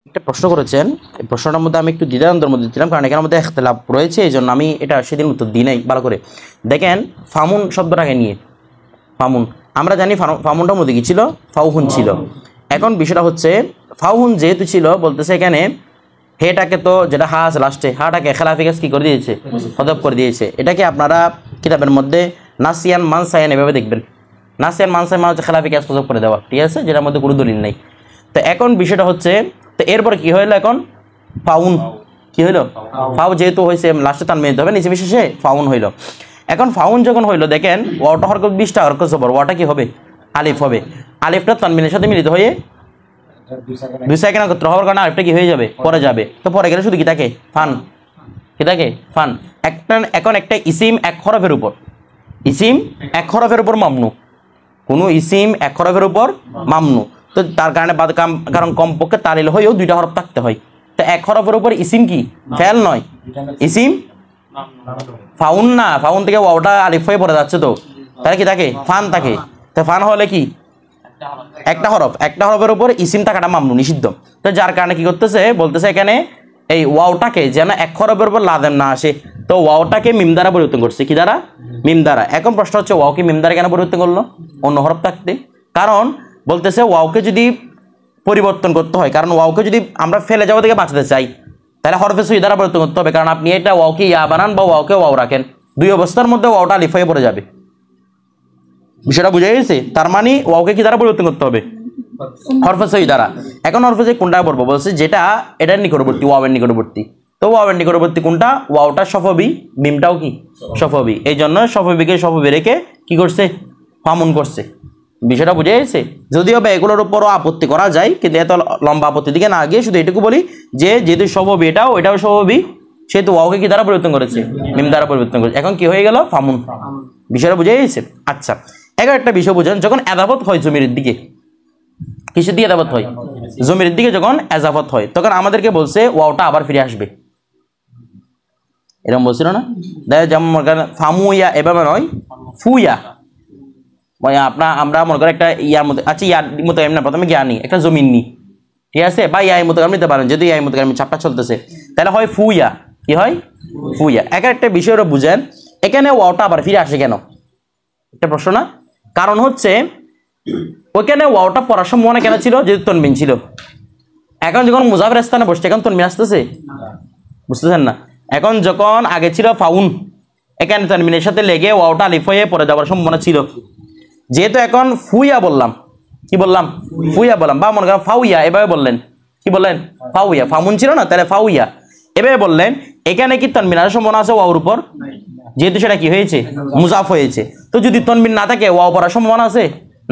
একটা প্রশ্ন করেছেন, এই প্রশ্নটার মধ্যে আমি একটু দ্বিধাদ্বন্দ্বের মধ্যে ছিলাম, কারণ এখানের মধ্যে ইখতিলাফ রয়েছে, এই জন্য আমি এটা সেদিন উত্তর দিই নাই ভালো করে। দেখেন ফামুন শব্দটাকে নিয়ে, ফামুন আমরা জানি ফামুনটার মধ্যে কি ছিল, ফাউহুন ছিল। এখন বিষয়টা হচ্ছে ফাউহুন যেহেতু ছিল, বলতেছে এখানে হেটাকে তো যেটা হা আছে লাস্টে, হাটাকে খেলাফিকাস কি করে দিয়েছে, হদব করে দিয়েছে। এটাকে আপনারা কিতাবের মধ্যে নাসিয়ান মানসায়ান এভাবে দেখবেন। নাসিয়ান মানসায়ান মানে হচ্ছে খেলাফিকাস হদব করে দেওয়া, ঠিক আছে, যেটার মধ্যে কোনো দলিল নেই। তো এখন বিষয়টা হচ্ছে, তো এরপরে কি হইলো, এখন ফাউন কি হইলো, ফাউ যেহেতু হয়েছে লাস্টে তার মেয়ে হবে, নিচে বিশেষে ফাউন হইলো। এখন ফাউন যখন হইলো, দেখেন ওয়াটা হরকত 20টা হরকত জবর, ওয়াটা কি হবে, আলিফ হবে। আলিফটা তানবিনের সাথে মিলিত হয়ে দুই সেকেন্ড একত্র হওয়ার কারণে আলিফটা কি হয়ে যাবে, পরে যাবে। তো পরে গেলে শুধু কি থাকে, ফান, কি থাকে, ফান। এখন একটা ইসিম এক হরফের উপর, ইসিম এক হরফের উপর মামনু, কোনো ইসিম এক হরফের উপর মামনু, তো তার কারণে কারণ কমপক্ষে তালিল হয়েও 2টা হরফ থাকতে হয়। তো এক হরফের উপর ইসিম কি ফেল নয়, ইসিম ফাউন না, ফাউন থেকে ওয়াওটা আলিফ হয়ে পড়ে যাচ্ছে, তো তাহলে কি থাকে, ফান থাকে। তো ফান হলে কি একটা হরফ, একটা হরফের উপর ইসিম থাকাটা মামনু, নিষিদ্ধ। তো যার কারণে কি করতেছে, বলতেছে এখানে এই ওয়াওটাকে যেন এক হরফের উপর লাদেম না আসে, তো ওয়াওটাকে মিম দ্বারা পরিবর্তন করছে, কি দ্বারা, মিম দ্বারা। এখন প্রশ্ন হচ্ছে ওয়াওকে মিম দ্বারা কেন পরিবর্তন করলো অন্য হরফ থাকতে? কারণ বলতেছে ওয়াওকে যদি পরিবর্তন করতে হয়, কারণ ওয়াওকে যদি আমরা ফেলে যাওয়া থেকে বাঁচাতে চাই, তাহলে হরফে সুই দ্বারা পরিবর্তন করতে হবে। কারণ আপনি এটা ওয়াওকে ইয়া বানান বা ওয়াওকে ওয়াও রাখেন, দুই অবস্থার মধ্যে ওয়াওটা আলিফ হয়ে পড়ে যাবে। বিষয়টা বুঝে গেছে? তার মানে ওয়াওকে কি দ্বারা পরিবর্তন করতে হবে, হরফে সই দ্বারা। এখন হরফে সই কোনটা পড়বো, বলছে যেটা এটার নিকটবর্তী, ওয়াওয়ের নিকটবর্তী। তো ওয়াওয়ের নিকটবর্তী কোনটা, ওয়াওটা সফবি, মিমটাও কি সফবি, এই জন্য সফবিকে সফবি রেখে কি করছে, ফামুন করছে। বিষয়টা বুঝে গেছে? যদিও বা এগুলোর উপরও আপত্তি করা যায়, কিন্তু এত লম্বা আপত্তির দিকে না গিয়ে শুধু এটুকু বলি যে যেহেতু সফবি এটাও সফবি, সেহেতু ওয়াওকে কি দ্বারা পরিবর্তন করেছে, মিম দ্বারা পরিবর্তন করেছে। এখন কি হয়ে গেল, ফামুন। বিষয়টা বুঝে গেছে? আচ্ছা, এখন একটা বিষয় বুঝেন, যখন এজাফত হয় জমির দিকে, কিসের দিকে এজাফত হয়, জমির দিকে যখন এজাফত হয়, তখন আমাদেরকে বলছে ওয়াওটা আবার ফিরে আসবে, এরকম বলছিল না? যেমন ফামুইয়া এভাবে নয়, ফুইয়া। আমরা মনে করি একটা ইয়ার মধ্যে, আচ্ছা ইয়ার মতো এমনি প্রথমে জ্ঞানী একটা জমিন নি, ঠিক আছে, বা ইয়ার মতো নিতে পারেন, যদি ইয়ার মতো চাপটা চলতেছে, তাহলে হয় ফুইয়া, কি হয়, ফুইয়া। একটা বিষয় বুঝেন, এখানে ওয়াওটা আবার ফিরে আসে কেন, একটা প্রশ্ন না? কারণ হচ্ছে ওইখানে ওয়াওটা পড়ার সম্ভাবনা কেন ছিল, যেহেতু তনবিন ছিল। এখন যখন মুজাফের স্থানে বসছে, এখন তনবিন আসতেছে, বুঝতেছেন না? এখন যখন আগে ছিল ফাউন, এখানে তনবিনের সাথে লেগে ওয়াওটা আলিফ হয়ে পড়ে যাওয়ার সম্ভাবনা ছিল। যেহেতু এখন ফুইয়া বললাম, কি বললাম, ফুইয়া বললাম, বা মনে করেন ফাউইয়া এভাবে বললেন, কি বললেন, ফাউইয়া, ফামুন ছিল না, তাহলে ফাউইয়া এভাবে বললেন। এখানে কি তনবিন আসার সম্ভাবনা আছে ওয়াওর উপর, যেহেতু সেটা কি হয়েছে, মুজাফ হয়েছে। তো যদি তনবিন না থাকে ওয়াও পড়ার সম্ভাবনা আছে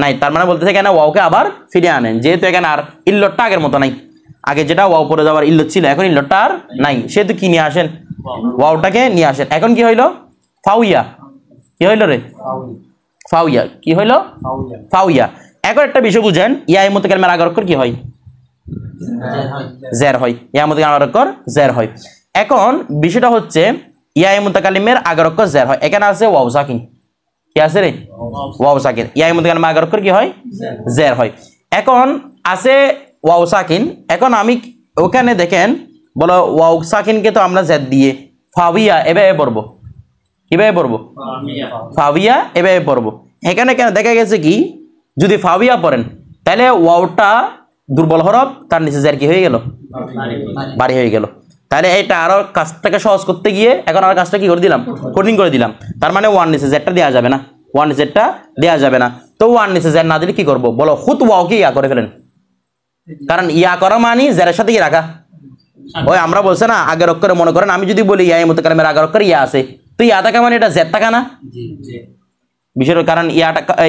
নাই, তার মানে বলতেছে এখানে ওয়াওকে আবার ফিরে আনেন, যেহেতু এখানে আর ইল্লতটা আগের মতো নাই। আগে যেটা ওয়াও পড়ে যাওয়ার ইল্লত ছিল, এখন ইল্লতটা আর নাই, সেহেতু কি নিয়ে আসেন, ওয়াওটাকে নিয়ে আসেন। এখন কি হইলো, ফাউইয়া, কি হইলো রে, ফাউইয়া, কি হইলো, ফাউইয়া। এখন একটা বিষয় বুঝেন, ইয়ার মতো কালমার আগের অক্ষর কি হয়, জের হয়, ইয়ার মতো কালমার অক্ষর জের হয়। এখন বিষয়টা হচ্ছে ইয়ার মুতাকাল্লিমের আগের অক্ষর জের হয়, এখানে আছে ওয়াও সাকিন, কি আছে রে, ওয়াও সাকিন, ইয়ার মুতাকাল্লিমের আগের অক্ষর কি হয়, জের হয়। এখন আছে ওয়াও সাকিন, এখন আমি ওখানে দেখেন বলো ওয়াও সাকিনকে তো আমরা জেদ দিয়ে ফাউইয়া এভাবে পড়বো, কিভাবে পড়বো, ফাউইয়া এভাবে পড়বো। এখানে কেন দেখা গেছে কি, যদি ফাউইয়া পড়েন তাহলে ওয়াওটা দুর্বল হরফ, তার নিচে জের কি হয়ে গেল, বাড়ি হয়ে গেল। তাহলে এটা আরো কাজটাকে সহজ করতে গিয়ে এখন আর কাজটা কি করে দিলাম, কঠিন করে দিলাম। তার মানে ওয়ান নিচে জেরটা দেওয়া যাবে না, ওয়ান জেরটা দেওয়া যাবে না। তো ওয়ান নিচে জের না দিলে কি করবো বলো, খুদ ওয়াওকে ইয়া করে ফেলেন, কারণ ইয়া করা মানে জেরের সাথে কি রাখা। ওই আমরা বলছে না আগের অক্ষরে, মনে করেন আমি যদি বলি ইয়া মুতাকাল্লিমের আগের অক্ষরে ইয়া আছে, তো ইয়া থাকা মানে এটা জের থাকা না বিষয়টা, কারণ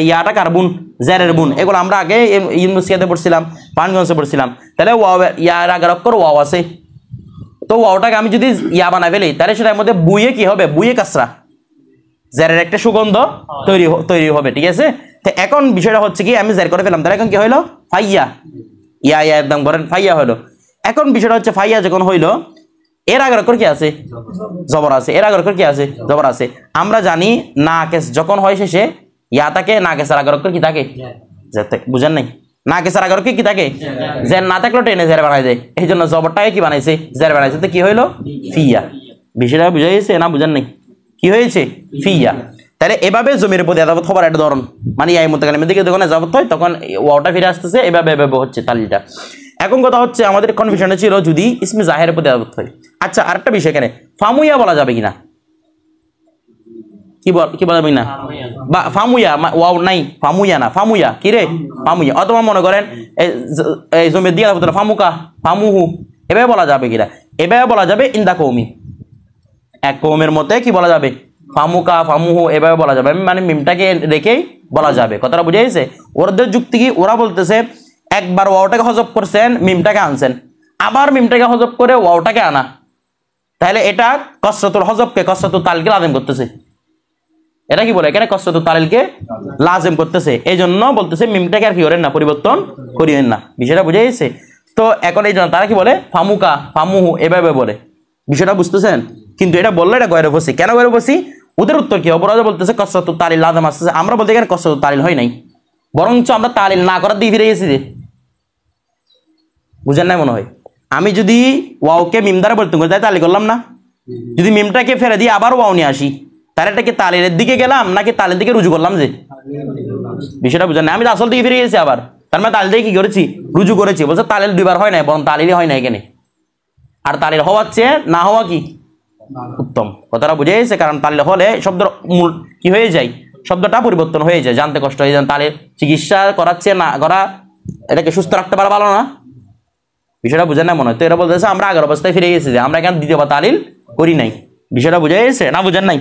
ইয়াটা কার বুন, জেরের বুন। এগুলো আমরা আগে ইউনিভার্সিটিতে পড়ছিলাম, পানগঞ্জে পড়ছিলাম। তাহলে ওয়াও, ইয়ার আগের অক্ষর ওয়াও আছে, তো ওয়াওটাকে আমি যদি ইয়া বানাই ফেলি, তাহলে সেটার মধ্যে বুয়ে কি হবে, বুয়ে কাসরা, জেরের একটা সুগন্ধ তৈরি হবে, ঠিক আছে। তো এখন বিষয়টা হচ্ছে কি, আমি জের করে ফেলাম, তাহলে এখন কি হইলো, ফাইয়া, ইয়া একদম করেন ফাইয়া হইলো। এখন বিষয়টা হচ্ছে ফাইয়া যখন হইলো, এর আগের অক্ষর কি আছে, জবর আছে, এর আগের অক্ষর কি আছে, জবর আছে। আমরা জানি নাকেস যখন হয় শেষে ইয়া থাকে, নাকেসের আগের অক্ষর কি থাকে, বুঝেন নাই? না কে সারা কি থাকে জের না থাকলেও টেনে জের বানাই দেয়, এই জন্য জবরটাকে কি বানাইছে জের বানাইছে। তো কি হইলো ফিয়া। বিষয়টা বুঝা গেছে না বুঝেন নাই? কি হয়েছে ফিয়া। তাহলে এভাবে জমির প্রতি এজাবত হবার একটা ধরন, মানে এই মুতাকাল্লিমের দিকে যখন এজাবত হয় তখন ওয়াওটা ফিরে আসতেছে, এভাবে এভাবে হচ্ছে তালিলটা। এখন কথা হচ্ছে আমাদের কনফিউশনটা ছিল যদি ইসমে জাহেরের প্রতি এজাবত হয়। আচ্ছা আরেকটা বিষয়, এখানে ফামুয়া বলা যাবে কিনা? কি বলা যাবে না? বা ফামুয়া ওয়াও নাই, ফামুয়া না, ফামুয়া কি রে ফামুয়া। অথবা মনে করেন এই জমির দিয়ে ফামুকা ফামুহু, এভাবে বলা যাবে কিনা? এভাবে বলা যাবে ইন্দা কৌমি, এক কৌমের মধ্যে কি বলা যাবে ফামুকা ফামুহু এভাবে বলা যাবে, মানে মিমটাকে রেখেই বলা যাবে। কথাটা বুঝে গেছে? ওদের যুক্তি কি, ওরা বলতেছে একবার ওয়াওটাকে হজব করছেন মিমটাকে আনছেন, আবার মিমটাকে হজব করে ওয়াওটাকে আনা, তাহলে এটা কসরতুল হজবকে কসরতুল তালিলকে লাজিম করতেছে। এটা কি বলে এখানে কসরতুল তালিলকে লাজিম করতেছে, এই জন্য বলতেছে মিমটাকে আর কি করেন না, পরিবর্তন করিয়েন না। বিষয়টা বুঝে গেছে? তো এখন এই জন্য তারা কি বলে ফামুকা ফামুহু এভাবে বলে। বিষয়টা বুঝতেছেন? কিন্তু এটা বললে এটা গয়রে বসি। কেন গয়রে বসি? ওদের উত্তর কি? অপরাধ বলতেছে কসরতুল তালিল লাজিম আসতেছে, আমরা বলতে এখানে কসরতুল তালিল হয় নাই, বরঞ্চ আমরা তালিল না করার দিয়ে ফিরে গেছি। যে বুঝেন নাই মনে হয়? আমি যদি ওয়াওকে মিম দ্বারা পরিবর্তন করি তাই তালিল করলাম না? যদি মিমটাকে ফেলে দিয়ে আবার ওয়াও নিয়ে আসি, তাহলে এটাকে তালিলের দিকে গেলাম নাকি তালির দিকে রুজু করলাম? যে বিষয়টা বুঝেন না? আমি আসল দিকে ফিরে গেছি আবার, তার মানে তালিল দিকে কি করেছি? রুজু করেছি। বলছে তালিল দুইবার হয় নাই, বরং তালিলই হয় না এখানে। আর তালিল হওয়ার চেয়ে না হওয়া কি উত্তম। কথাটা বুঝে গেছে? কারণ তালিল হলে শব্দের মূল কি হয়ে যায়, শব্দটা পরিবর্তন হয়ে যায়, জানতে কষ্ট হয়ে যায়। তালিল চিকিৎসা করাচ্ছে না করা, এটাকে সুস্থ রাখতে পারা ভালো না। বিষয়টা বুঝেন না মনে হয়? তো এরা বলতেছে আমরা আগের অবস্থায় ফিরে গেছি, যে আমরা এখানে দ্বিতীয়বার তালিল করি নাই। বিষয়টা বুঝে গেছে না বুঝেন নাই?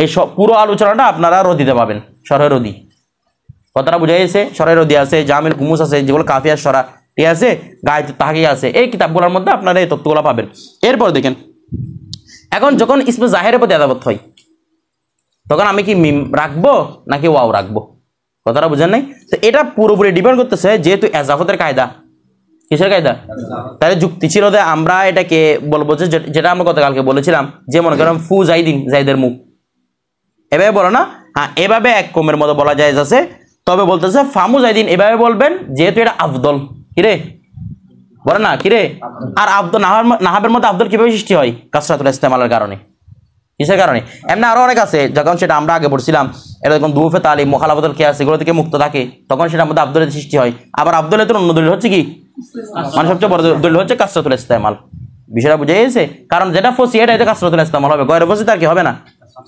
এই সব পুরো আলোচনাটা আপনারা রদিতে পাবেন, সরহে রদি। কথাটা বুঝে গেছে? সরহে রদি আছে, জামিল কুমুস আছে, যেগুলো কাফিয়ার সরা, ঠিক আছে, গায়তুত তাহকিক আছে, এই কিতাবগুলোর মধ্যে আপনারা এই তথ্যগুলো পাবেন। এরপর দেখেন, এখন যখন ইসমে জাহেরের প্রতি এজাবত হয় তখন আমি কি মিম রাখবো নাকি ওয়াও রাখবো? কথাটা বুঝেন নাই? তো এটা পুরোপুরি ডিপেন্ড করতেছে, যেহেতু এজাফতের কায়দা, কিসের কায়দা? তাহলে যুক্তি ছিল যে আমরা এটাকে বলবো যে যেটা আমরা গতকালকে বলেছিলাম, যে মনে করেন ফু জাইদিন, জাইদের মুখ, এভাবে বলো না? হ্যাঁ, এভাবে এক কমের মতো বলা যায় আছে। তবে বলতেছে ফামু জাইদিন এভাবে বলবেন, যেহেতু এটা আফদল। কিরে বলে না কিরে? আর আব্দুল নাহাবের মধ্যে আব্দুল কিভাবে সৃষ্টি হয়? কাসরাতুল ইস্তেমালের কারণে। কিসের কারণে? এমনি আরো অনেক আছে, যখন সেটা আমরা আগে পড়ছিলাম, এটা যখন দুফে তালিম মোখালাফতুল কিয়াস এগুলো থেকে মুক্ত থাকে, তখন সেটার মধ্যে আব্দুলের সৃষ্টি হয়। আবার আব্দুলের অন্য দলিল হচ্ছে কি, মানে সবচেয়ে বড় দলিল হচ্ছে কাসরাতুল ইস্তেমাল। বিষয়টা বুঝে গেছে? কারণ যেটা ফসি এটা এটা কাসরাতুল ইস্তেমাল হবে, গয়রে ফসি তার কি হবে না,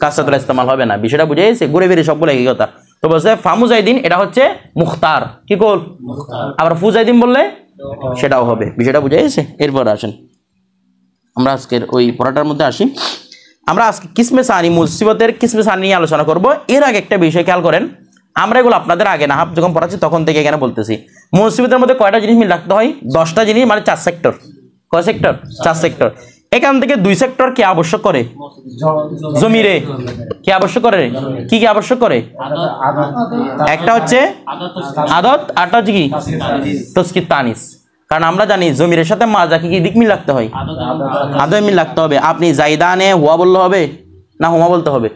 কাসরাতুল ইস্তেমাল হবে না। বিষয়টা বুঝে গেছে? ঘুরে ফিরে সবগুলো একই কথা। তো বলছে ফামুজাইদিন এটা হচ্ছে মুখতার, কি কল? আবার ফুজাইদিন বললে সেটাও হবে। বিষয়টা বুঝে গেছে? এরপর আসেন আমরা আজকের ওই পড়াটার মধ্যে আসি। আমরা আজকে কিসমে সানি, মুসিবতের কিসমে সানি নিয়ে আলোচনা করব। এর আগে একটা বিষয় খেয়াল করেন, আমরা এগুলো আপনাদের আগে নাহাব যখন পড়াচ্ছি তখন থেকে এখানে বলতেছি, মুসিবতের মধ্যে কয়টা জিনিস মিল রাখতে হয়? 10টা জিনিস, মানে 4 সেক্টর। কয় সেক্টর? 4 সেক্টর। এখান থেকে 2 সেক্টর কি আবশ্যক করে? জমিরে কি আবশ্যক করে? কি কি আবশ্যক করে? একটা হচ্ছে আদত, আরটা হচ্ছে কি তাসকিত তানিস। কারণ আমরা জানি জমিরের সাথে মাজা কি কি দিক মিল রাখতে হয়? আদত মিল রাখতে হবে। আপনি জাইদানে হুয়া বললে হবে না হুমা বলতে হবে?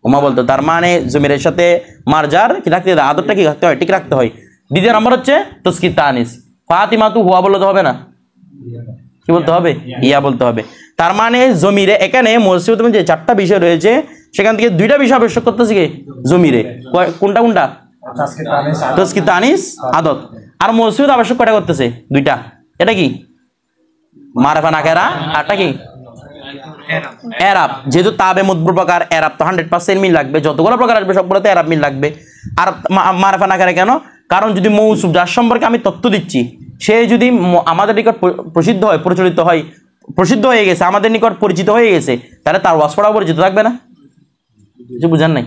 হুমা বলতে, তার মানে জমিরের সাথে মারজার কি রাখতে হবে? আদতটা কি রাখতে হয়? ঠিক রাখতে হয়। দ্বিতীয় নম্বর হচ্ছে তাসকিত তানিস। ফাতিমা তু হুয়া বললে তো হবে না, কি বলতে হবে? ইয়া বলতে হবে। তার মানে জমিরে এখানে মুসিবতের মধ্যে যে 4টা বিষয় রয়েছে সেখান থেকে 2টা বিষয় আবশ্যক করতেছে কি জমিরে। কোনটা কোনটা? তাসকিত তানিস, আদত। আর মুসিবত আবশ্যক কয়টা করতেছে? 2টা। এটা কি মারফা নাকেরা, আরটা কি এরাব। যেহেতু তাবে মতবুর প্রকার, এরাব তো 100% মিল লাগবে, যতগুলো প্রকার আসবে সবগুলোতে এরাব মিল লাগবে। আর মারফা নাকেরা কেন? কারণ যদি মৌসুফ যার সম্পর্কে আমি তথ্য দিচ্ছি সে যদি আমাদের নিকট প্রসিদ্ধ হয়, প্রচলিত হয়, প্রসিদ্ধ হয়ে গেছে, আমাদের নিকট পরিচিত হয়ে গেছে, তাহলে তার ওয়াসফটাও পরিচিত থাকবে না? কিছু বুঝেন নাই?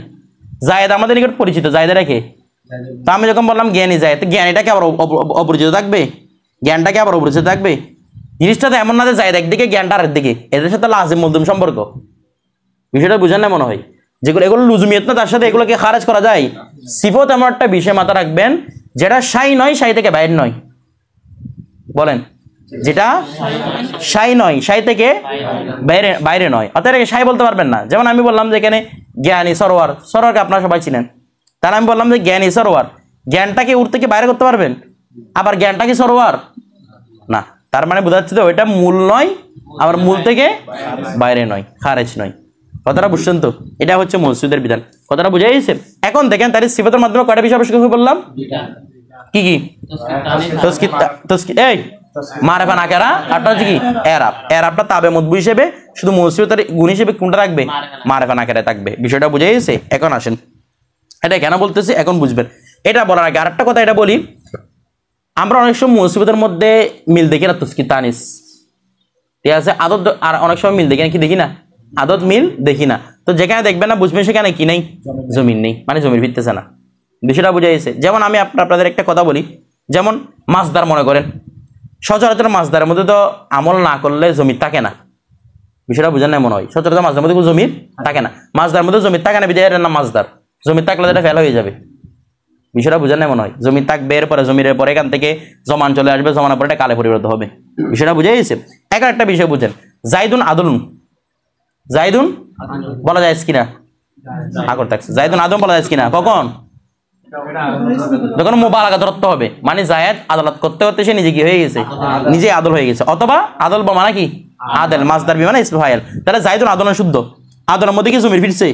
জায়েদ আমাদের নিকট পরিচিত, জায়েদে রেখে। তা আমি যখন বললাম জ্ঞানী জায়েদ, জ্ঞানীটাকে আবার অপরিচিত থাকবে? জ্ঞানটাকে আবার অপরিচিত থাকবে? জিনিসটা তো এমন না যে জায়েদ একদিকে জ্ঞানটা আরেক দিকে, এদের সাথে লাজিম মজলুম সম্পর্ক। বিষয়টা বুঝেন না মনে হয়? যেগুলো এগুলো লুজুমিয়ত না, তার সাথে এগুলোকে খারেজ করা যায়। সিফত এমন একটা বিষয় মাথা রাখবেন যেটা সাই নয়, সাই থেকে বাইরে নয়। বলেন, যেটা সাই নয়, সাই থেকে বাইরে বাইরে নয়, অতএব সাই বলতে পারবেন না। যেমন আমি বললাম যে এখানে জ্ঞানী সরোয়ার, সরোয়ারকে আপনারা সবাই চিনেন, তাহলে আমি বললাম যে জ্ঞানী সরোয়ার, জ্ঞানটাকে উড় থেকে বাইরে করতে পারবেন? আবার জ্ঞানটা কি সরোয়ার না, তার মানে বোঝা যাচ্ছে তো ওইটা মূল নয়, আবার মূল থেকে বাইরে নয়, খারেজ নয়। কথাটা বুঝছেন তো? এটা হচ্ছে মসজিদের বিধান। কথাটা বুঝে গেছে? এখন দেখেন তার সিফাতের মাধ্যমে কয়টা বিষয় আবিষ্কার করে বললাম? কি কি? এই মারেফা নাকেরা, আরটা হচ্ছে কি এরাব। এরাবটা তাবে মতবু হিসেবে শুধু মসজিদের গুণ হিসেবে কোনটা থাকবে? মারেফা নাকেরা থাকবে। বিষয়টা বুঝে গেছে? এখন আসেন, এটা কেন বলতেছি এখন বুঝবেন। এটা বলার আগে আরেকটা কথা এটা বলি, আমরা অনেক সময় মুসিবতের মধ্যে মিল দেখি না, তসকির তানিস, ঠিক আছে? আদত আর অনেক সময় মিল দেখি না, কি দেখি না? আদত মিল দেখি না। তো যেখানে দেখবেন না বুঝবেন সেখানে কি নেই? জমিন নেই, মানে জমির ভিত্তিছে না। বিষয়টা বুঝে গেছে? যেমন আমি আপনাদের একটা কথা বলি, যেমন মাছদার মনে করেন, সচরাচর মাছদারের মধ্যে তো আমল না করলে জমির থাকে না। বিষয়টা বুঝেন না মনে হয়? সচরাচর মাছদার মধ্যে জমির থাকে না, মাছদার মধ্যে জমির থাকে না, বিদায় না মাছদার। জমির থাকলে এটা ফেল হয়ে যাবে। বিষয়টা বুঝেন না মনে হয়? জমি থাকবে, এরপরে জমির পরে এখান থেকে জমান চলে আসবে, জমানোর পরে এটা কালে পরিবর্তন হবে। বিষয়টা বুঝে গেছে? এখন একটা বিষয় বুঝেন, জাইদুন আদলুন, জাইদুন বলা যায় কিনা? আগর থাকছে জাইদুন আদম বলা যায় কিনা? কখন? যখন মুবালাগা ধরতে হবে, মানে জায়েদ আদালত করতে করতে সে নিজে কি হয়ে গেছে? নিজে আদল হয়ে গেছে। অথবা আদল বা মানে কি আদেল, মাসদার বি মানে ইসম ফাইল। তাহলে জাইদুন আদলন শুদ্ধ। আদলের মধ্যে কি জমির ফিরছে?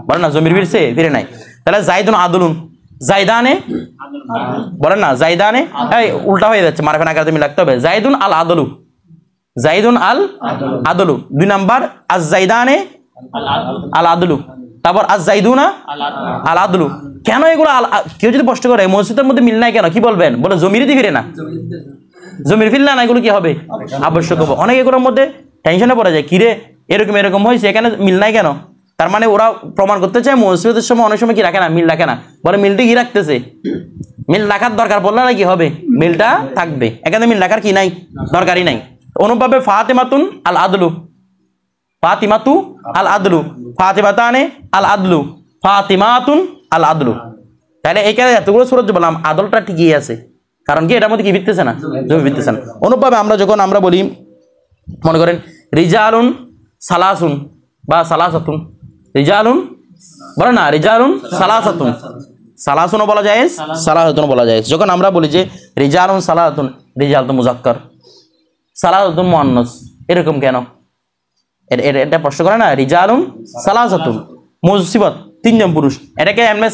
বলেন না, জমির ফিরছে? ফিরে নাই। তাহলে জাইদুন আদলুন, জাইদানে বলেন না, জাইদানে এই উল্টা হয়ে যাচ্ছে, মারফা নাকারে তুমি লাগতে হবে। জাইদুন আল আদলু, জাইদুন আল আদলু। 2 নাম্বার আজ জাইদানে আল আদলু, তারপর আজ জাইদুনা আল আদলু। কেন এগুলো? কেউ যদি প্রশ্ন করে মসজিদের মধ্যে মিল নাই কেন, কি বলবেন? বলে জমিরই ফিরে না, জমির ফিরলে না, এগুলো কি হবে? আবশ্যক হবে। অনেক এগুলোর মধ্যে টেনশনে পড়ে যায়, কিরে এরকম এরকম হয়েছে, এখানে মিল নাই কেন? তার মানে ওরা প্রমাণ করতে চায় মসজিদের সময় অনেক সময় কি রাখে না, মিল রাখে না। বলে মিলটা কি রাখতেছে? মিল রাখার দরকার পড়লে না কি হবে? মিলটা থাকবে। এখানে মিল রাখার কি নাই? দরকারই নাই। অনুভাবে ফাতিমাতুন আল আদলু, ফাতিমাতু আল আদলু, ফাতিমাতানে আল আদলু, ফাতিমাতুন আল আদলু। তাহলে এইখানে এতগুলো সূরা বললাম, আদলটা ঠিকই আছে, কারণ কি এটার মধ্যে কি ভিত্তিছে না? জমি ভিত্তিছে না। অনুভাবে আমরা যখন আমরা বলি, মনে করেন রিজালুন সালাসুন বা সালাসাতুন, রিজালুন বলে না, রিজালুন সালাসাতুন, সালাসুনও বলা যায়, সালাসাতুনও বলা যায়। যখন আমরা বলি যে রিজালুন সালাসাতুন, রিজাল তো মুজাক্কার, সালাসাতুন মুআন্নাস, এরকম কেন? এটা প্রশ্ন করে না? রিজালুন সালাসাতুন, মুসিবত 3 জন পুরুষ, এটাকে এমনি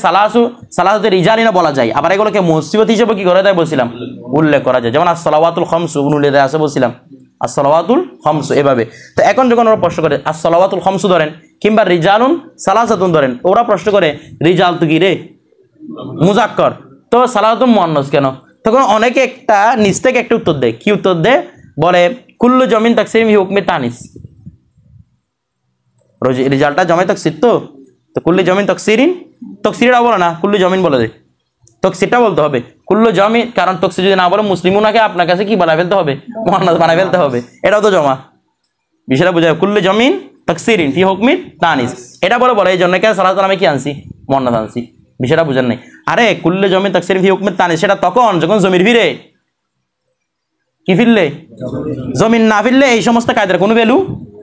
সালাসাতে রিজালিনা বলা যায়। আবার এগুলোকে মুসিবত হিসেবে কি করে দেয় বলছিলাম? উল্লেখ করা যায়। যেমন as-সালাওয়াতুল খামসু উল্লেখ আছে বলছিলাম, as-সালাওয়াতুল খামসু এভাবে। তো এখন যখন ওরা প্রশ্ন করে as-সালাওয়াতুল খামসু ধরেন কিংবা রিজালুন সালাসাতুন ধরেন, ওরা প্রশ্ন করে রিজাল তো কি রে মুজাক্কর, তো সালাসাতুন মুআন্নাস কেন? তখন অনেকে একটা নিজ থেকে একটা উত্তর দেয়। কি উত্তর দেয়? বলে কুল্লু জমিন তাকসিম ফি হুকমি তানিস, রিজালটা জমে তাকসির, তো কুল্লু জমিন তাকসিরিন, তাকসিরটা বলে না, কুল্লু জমিন বলে দেয়। তকসিরটা বলতে হবে কুল্লু জমিন, কারণ তকসির যদি না বলে মুসলিমুনাকে আপনার কাছে কি বানায় ফেলতে হবে? মুআন্নাস বানায় ফেলতে হবে। এটাও তো জমা। বিষয়টা বোঝায়, কুল্লু জমিন তাকসিরিন ফি হুকমি তানিস, এটা বলে এই জন্য কেন সালাত আমি কি আনছি? মুআন্নাস আনছি। বিষয়টা বুঝেন নাই? আরে কুল্লু জমিন তাকসিরিন ফি হুকমি তানিস সেটা তখন যখন জমির ফিরে, কি ফিরলে? জমিন না ফিরলে এই সমস্ত কায়দার কোনো ভ্যালু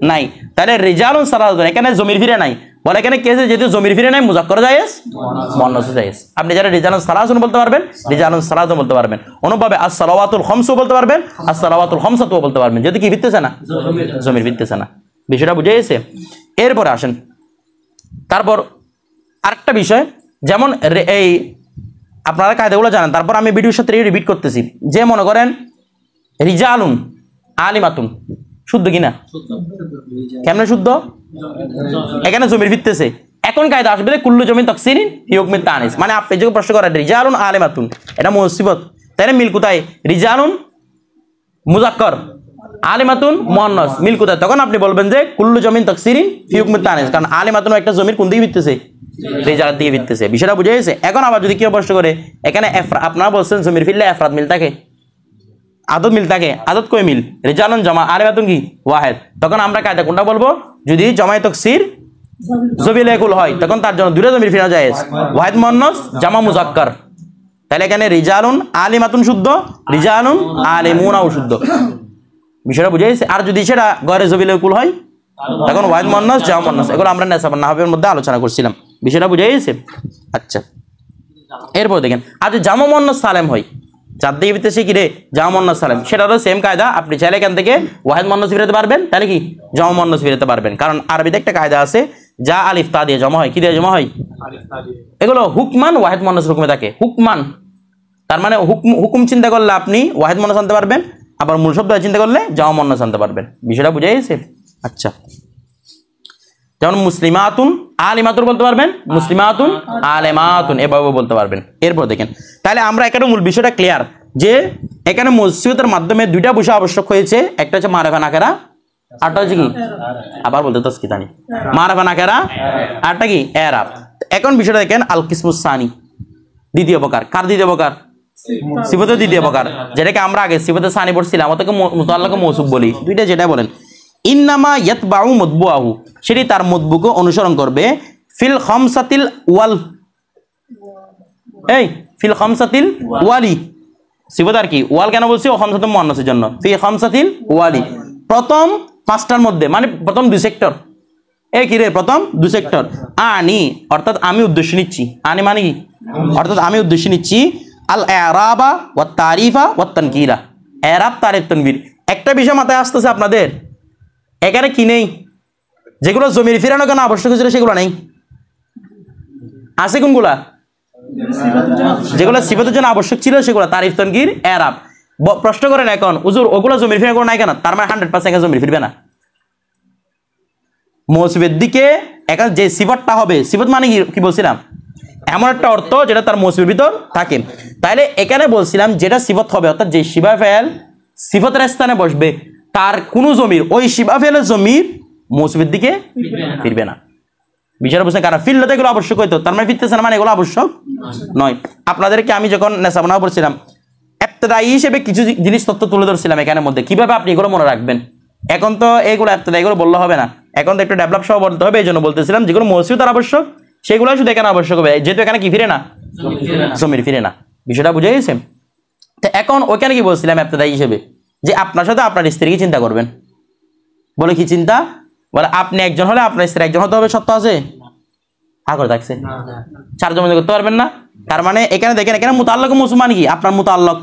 নাই। তাহলে রিজালুন সালাতুন, এখানে জমির ফিরে নাই, বলে এখানে কেসে যেহেতু জমির ফিরে নাই, মুজাক্কার জায়েজ, মুআন্নাস জায়েজ। আপনি যারা রিজালুন সালাতুন বলতে পারবেন, রিজালুন সালাতুন বলতে পারবেন। অনুভাবে as-সালাওয়াতুল খামসু বলতে পারবেন, as-সালাওয়াতুল খামসাতু বলতে পারবেন, যদি কি ভিত্তিছে না? জমির ভিত্তিছে না। বিষয়টা বুঝে গেছে? এরপরে আসেন, তারপর আরেকটা বিষয়, যেমন এই আপনারা কায়দাগুলো জানেন, তারপর আমি ভিডিওর সাথে রিপিট করতেছি। যে মনে করেন রিজালুন আলিমাতুন, শুদ্ধ কিনা? কেমনে শুদ্ধ? এখানে জমির ভিত্তিছে। এখন কায়দা আসবে কুল্লু জমিন তাকসিরিন ফি হুকমি তানিস, মানে আপনি যে প্রশ্ন করেন রিজালুন আলিমাতুন, এটা মুসিবত, তাহলে মিল কোথায়? রিজালুন মুজাক্কার, আলিমাতুন মুআন্নাস, মিল কোথায়? তখন আপনি বলবেন যে কুল্লু জমিন তাকসিরিন ফি হুকমি তানিস, কারণ আলিমাতুন একটা জমির কোন দিকে ভিত্তিছে? রিজাল দিয়ে ভিত্তিছে। বিষয়টা বুঝে গেছে? এখন আবার যদি কেউ প্রশ্ন করে এখানে আপনারা বলছেন জমির ফিরলে এফরাদ মিল থাকে, আদত মিল থাকে, আদত কয় মিল? রিজালুন জামা, আলিমাতুন কি ওয়াহিদ। তখন আমরা কায়দা কোনটা বলবো? যদি জামায়ে তাকসির জবিল একুল হয়, তখন তার জন্য দুটো জমির ফিরা জায়েজ, ওয়াহিদ মুআন্নাস জামা মুজাক্কার। তাহলে এখানে রিজালুন আলিমাতুন শুদ্ধ, রিজালুন আলিমুনাও শুদ্ধ। বিষয়টা বুঝে গেছে? আর যদি সেটা গয়রে জবিল একুল হয়, তখন ওয়াহিদ মুআন্নাস জামা মুআন্নাস। এগুলো আমরা নেসাব নাহবের মধ্যে আলোচনা করছিলাম। বিষয়টা বুঝে গেছে? আচ্ছা, এরপর দেখেন, আর জামা মুআন্নাস সালেম হয়, যার দিকে ফিরতেছে কি রে জামা মুয়ান্নাস সালিম, সেটারও সেম কায়দা। আপনি চাইলে এখান থেকে ওয়াহিদ মুয়ান্নাস ফিরাতে পারবেন, তাহলে কি জামা মুয়ান্নাস ফিরাতে পারবেন। কারণ আরবিতে একটা কায়দা আছে, যা আলিফ তা দিয়ে জমা হয়, কি দিয়ে জমা হয়? এগুলো হুকমান ওয়াহিদ মুয়ান্নাস হুকুমে থাকে। হুকমান তার মানে হুকুম চিন্তা করলে আপনি ওয়াহিদ মুয়ান্নাস আনতে পারবেন, আবার মূল শব্দ চিন্তা করলে জামা মুয়ান্নাস আনতে পারবেন। বিষয়টা বুঝে গেছে? আচ্ছা, যেমন মুসলিমাতুন আলিমাতুন বলতে পারবেন, মুসলিমাতুন আলেমাতুন এভাবে বলতে পারবেন। এরপর দেখেন, তাহলে আমরা এখানে মূল বিষয়টা ক্লিয়ার যে এখানে মসজিদের মাধ্যমে দুইটা বিষয় আবশ্যক হয়েছে, একটা হচ্ছে মারিফা নাকেরা, আরটা হচ্ছে কি, আবার বলতে তাসকিতানি, মারিফা নাকেরা, আরটা কি এরাব। এখন বিষয়টা দেখেন আল কিসমুস সানি, দ্বিতীয় প্রকার। কার দ্বিতীয় প্রকার? সিফাতের দ্বিতীয় প্রকার, যেটাকে আমরা আগে সিফাতে সানি পড়ছিলাম, ওটাকে মুতাআল্লিক মৌসুফ বলি। দুইটা যেটা বলেন ইন্নামা ইয়াতবাউ মতবুআহু, সেটি তার মতবুকে অনুসরণ করবে। ফিল খামসাতিল ওয়াল, এই ফিল খামসাতিল ওয়ালি, সিফাত আর কি ওয়াল কেন বলছি? ও খামসাতুল মুআন্নাসের জন্য। ফি খামসাতিল ওয়ালি, প্রথম পাঁচটার মধ্যে, মানে প্রথম দুই সেক্টর। এই কি রে প্রথম দুই সেক্টর। আনি অর্থাৎ আমি উদ্দেশ্য নিচ্ছি, আনি মানে কি অর্থাৎ আমি উদ্দেশ্য নিচ্ছি। আল ইরাবা ওয়াত তারিফা ওয়াত তানকিরা, ইরাব তারিফ তানবীর। একটা বিষয় মাথায় আসতেছে আপনাদের, এখানে কি নেই? যেগুলো জমির ফিরানো কেন আবশ্যক ছিল সেগুলো নেই। আছে কোনগুলা? যেগুলো সিফাতের জন্য আবশ্যক ছিল সেগুলো তারিফ তানকির ইরাব। প্রশ্ন করেন এখন হুজুর ওগুলো জমির ফিরানো নাই কেন? তার মানে 100% জমির ফিরবে না। মৌসুফের দিকে এখন যে সিফাতটা হবে, সিফাত মানে কি বলছিলাম? এমন একটা অর্থ যেটা তার মৌসুফের ভিতর থাকে। তাইলে এখানে বলছিলাম যেটা সিফাত হবে, অর্থাৎ যে শিবা ফেল সিফাতের স্থানে বসবে, তার কোনো জমির ওই শিবা ফেলের জমির মৌসুফের দিকে ফিরবে না। বিষয়টা বুঝছেন? কারণ ফিরলে এগুলো আবশ্যক হইতো, তার মানে ফিরতেছে না, মানে এগুলো আবশ্যক নয়। আপনাদেরকে আমি যখন নেশাবনা পড়ছিলাম, ইবতিদাই হিসেবে কিছু জিনিস তথ্য তুলে ধরছিলাম এখানের মধ্যে, কিভাবে আপনি এগুলো মনে রাখবেন। এখন তো এগুলো ইবতিদাই এগুলো বললে হবে না, এখন তো একটু ডেভেলপ সহ বলতে হবে। এই জন্য বলতেছিলাম যেগুলো মৌসুফ তার আবশ্যক সেগুলো শুধু এখানে আবশ্যক হবে, যেহেতু এখানে কি ফিরে না, জমির ফিরে না। বিষয়টা বুঝে গেছে? তো এখন ওইখানে কি বলছিলাম ইবতিদাই হিসেবে, যে আপনার সাথে আপনার স্ত্রীকে চিন্তা করবেন। বলে কি চিন্তা? বলে আপনি একজন হলে আপনার স্ত্রী একজন হতে হবে, সত্য আছে? আগর থাকছে চারজন মধ্যে করতে পারবেন না। তার মানে এখানে দেখেন, এখানে মুতাআল্লিক মৌসুফ মানে কি? আপনার মুতাআল্লিক,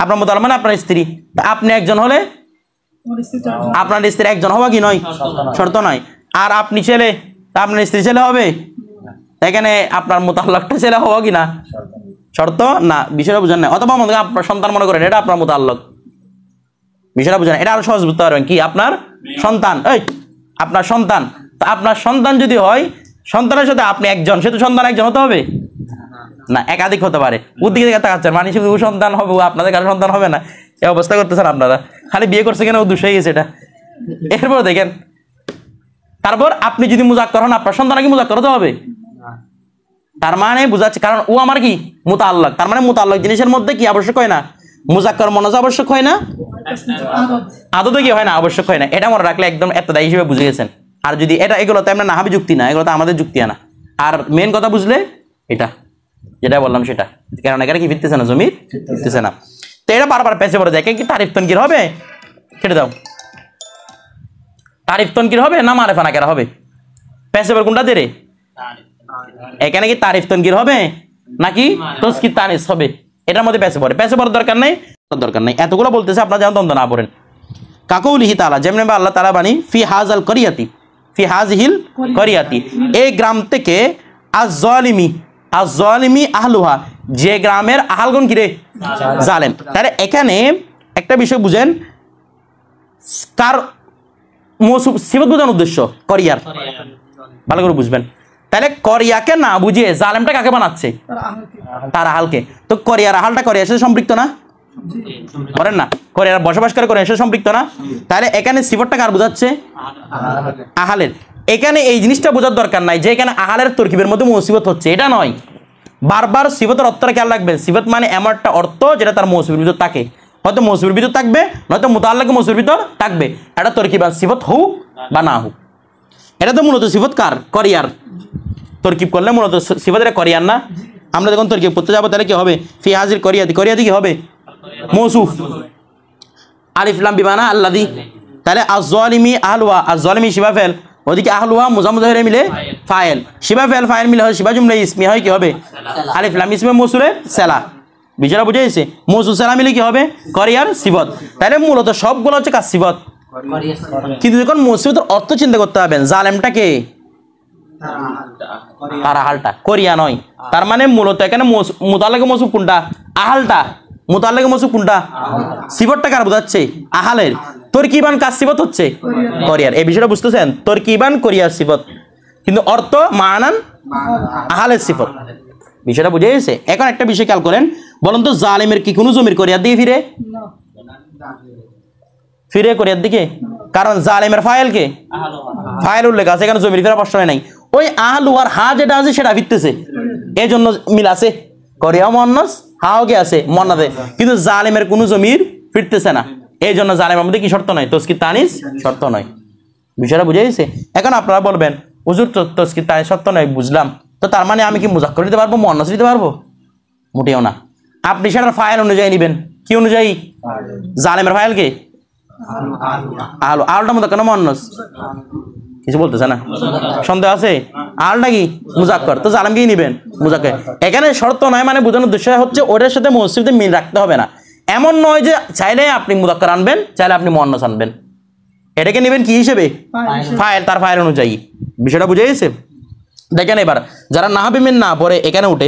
আপনার মুতাআল্লিক মানে আপনার স্ত্রী। আপনি একজন হলে আপনার স্ত্রী একজন হওয়া কি নয়? শর্ত নয়। আর আপনি ছেলে, আপনার স্ত্রী ছেলে হবে, এখানে আপনার মুতাআল্লিকটা ছেলে হওয়া কি না? শর্ত না। বিষয়টা বুঝেন না। অথবা আপনার সন্তান মনে করেন, এটা আপনার মুতাআল্লিক। বিষয়টা বুঝেন, এটা আরো সহজ বুঝতে পারবেন। কি আপনার সন্তান, এই আপনার সন্তান। তা আপনার সন্তান যদি হয়, সন্তানের সাথে আপনি একজন, সে তো সন্তান একজন হতে হবে না, একাধিক হতে পারে। ওদিকে দিকে তাকাচ্ছেন, মানে শুধু সন্তান হবে, আপনাদের কারো সন্তান হবে না, এই অবস্থা করতেছেন আপনারা। খালি বিয়ে করছে কেন, উদ্দেশ্য হয়ে গেছে এটা। এরপর দেখেন, তারপর আপনি যদি মুজাক্কর হন, আপনার সন্তানকে মুজাক্কর হতে হবে। তার মানে বুঝাচ্ছে, কারণ ও আমার কি মুতাআল্লিক। তার মানে মুতাআল্লিক জিনিসের মধ্যে কি আবশ্যক হয় না? মুজাক্কর মুনাজ্জাহ আবশ্যক হয় না, আদতে কি হয় না, আবশ্যক হয় না। এটা মনে রাখলে একদম ইবতিদাই হিসেবে বুঝে গেছেন। আর যদি এটা এগুলো তো আমরা নাহাবি যুক্তি না, এগুলো তো আমাদের যুক্তি না। আর মেন কথা বুঝলে এটা যেটা বললাম সেটা, কারণ এখানে কি ফিরতেছে না, জমি ফিরতেছে না। তো এটা বারবার পেছে পড়ে যায়। কি তারিফ তানকির হবে? কেটে দাও। তারিফ তানকির হবে না মারিফা নাকেরা হবে? পেছে পড়ে কোনটা দেরে? এখানে কি তারিফ তানকির হবে নাকি তাসকিত তানিস হবে? এটার মধ্যে পেছে পড়ে। পেছে পড়ার দরকার নাই, দরকার নাই। এতগুলো বলতেছে, আপনারা যেন দ্বন্দ্ব না পড়েন। কাকৌলিহি তাআলা, যেমন আল্লাহ তাআলা বাণী, ফি হাযাল করিয়াতি, ফি হাযিহিল করিয়াতি, এই গ্রাম থেকে আয-যালিমি, আয-যালিমি আহলুহা, যে গ্রামের আহালগণ কি রে? জালেম। তাহলে এখানে একটা বিষয় বুঝেন, কার মৌসুফ সিফাত বোঝানোর উদ্দেশ্য? করিয়ার। ভালো করে বুঝবেন। তাহলে করিয়াকে না বুঝিয়ে জালেমটা কাকে বানাচ্ছে? তার আহালকে। তো করিয়ার আহালটা করিয়ার সাথে সম্পৃক্ত না? করেন না, করিয়ার বসবাস করে করিয়ার সাথে সম্পৃক্ত না? তাহলে এখানে সিফাতটা কার বোঝাচ্ছে? আহালের। এখানে এই জিনিসটা বোঝার দরকার নাই যে এখানে আহালের তরকিবের মধ্যে মুসিবত হচ্ছে, এটা নয়। বারবার সিফাতের অর্থটা খেয়াল রাখবেন। সিফাত মানে এমন একটা অর্থ যেটা তার মৌসুফের ভিতর থাকে, হয়তো মৌসুফের ভিতর থাকবে, নয়তো মুতাআল্লিক মৌসুফের ভিতর থাকবে। এটা তরকিবান সিফাত হোক বা না হোক, এটা তো মূলত সিফাত কার? করিয়ার। তরকিব করলে মূলত সিফাত এটা করিয়ার না। আমরা যখন তরকিব করতে যাবো তাহলে কি হবে? ফি হাযিল করিয়াতি, করিয়াতি কি হবে? মৌসুফ। আলিফ লাম বিমানা আল্লাযী। তাহলে আয-যালিমি আহলুহা, আয-যালিমি শিবা ফেল, ওদিকে আহলুহা মুজাম্মাদ হয়ে মিলে ফাইল, শিবা ফেল ফাইল মিলে হয় শিবা জুমলা ইসমি হয় কি হবে? আলিফ লাম ইসমে মৌসুলে সেলা। বিষয়টা বুঝে গেছে? মৌসুফ ছাড়া মিলে কি হবে? করিয়ার সিফত। তাহলে মূলত সবগুলো হচ্ছে কার সিফত। কিন্তু যখন মৌসুফের অর্থ চিন্তা করতে হবেন, জালেমটাকে তার আহালটা, করিয়া নয়। তার মানে মূলত এখানে মুতাল্লিক মৌসুফ কোনটা? আহালটা। মুতাল্লিক মৌসুফ কোনটা? সিফতটা কার বোঝাচ্ছে? আহালের। তরকিবান কার সিফত হচ্ছে? করিয়ার। এই বিষয়টা বুঝতেছেন? তরকিবান করিয়ার সিফত, কিন্তু অর্থ মানান আহালের সিফত। বিষয়টা বুঝে গেছে? এখন একটা বিষয় খেয়াল করেন, বলুন তো জালিমের কি কোনো জমির করিয়ার দিকে ফিরে? ফিরে করিয়ার দিকে? কারণ জালিমের ফাইলকে ফাইল উল্লেখ আছে, এখানে জমির ফেরা প্রশ্ন নাই। ওই আহলু আর হা যেটা আছে সেটা ফিরতেছে, এই জন্য মিল আছে। করিয়া মন্নস, হাও কে আছে মন্নাতে, কিন্তু জালিমের কোনো জমির ফিরতেছে না, এই জন্য জালিমের মধ্যে কি শর্ত নয়? তসকির তানিস শর্ত নয়। বিষয়টা বুঝে গেছে? এখন আপনারা বলবেন হুজুর তসকির তানিস শর্ত নয়, বুঝলাম, তো তার মানে আমি কি মুজাক্কর দিতে পারবো, মুয়ান্নাস দিতে পারবো? মোটেও না। আপনি সেটার ফাইল অনুযায়ী নেবেন। কি অনুযায়ী? জালিমের ফাইল কে? আহলু। আহলুটার মধ্যে কেন মুয়ান্নাস? কিছু বলতেছে না? সন্দেহ আছে? আহলুটা কি? মুজাক্কর, তো জালিমকেই নেবেন মুজাক্কর। এখানে শর্ত নয় মানে বোঝানোর উদ্দেশ্য হচ্ছে ওটার সাথে মৌসুফে মিল রাখতে হবে না। এমন নয় যে চাইলে আপনি মুজাক্কর আনবেন, চাইলে আপনি মুয়ান্নাস আনবেন। এটাকে নেবেন কি হিসেবে? ফাইল, তার ফাইল অনুযায়ী। বিষয়টা বুঝে গেছে? দেখেন এবার যারা নাহবি মিন না পড়ে এখানে উঠে,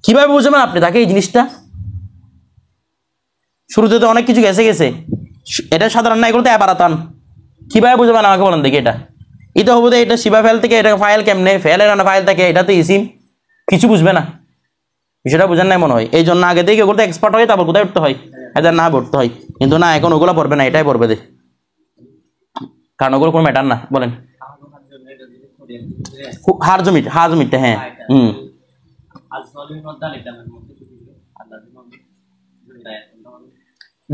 কিভাবে বুঝবেন আপনি তাকে এই জিনিসটা? শুরুতে তো অনেক কিছু গেছে গেছে, এটা সাধারণ না, এগুলো তো এবারাতান। কিভাবে বুঝবেন আমাকে বলেন দেখি? এটা হবো এটা শিবা ফাইল থেকে, এটা ফাইল কেমনে ফেলের না ফাইল থাকে, এটা তো ইসিম, কিছু বুঝবে না। বিষয়টা বুঝেন নাই মনে হয়, এই জন্য আগে থেকে ওগুলো এক্সপার্ট হয়, তারপর কোথায় উঠতে হয়, এদের না পড়তে হয়। কিন্তু না, এখন ওগুলো পড়বে না, এটাই পড়বে দে, কারণ ওগুলো কোনো ম্যাটার না। বলেন হাজমিটটা, হ্যাঁ।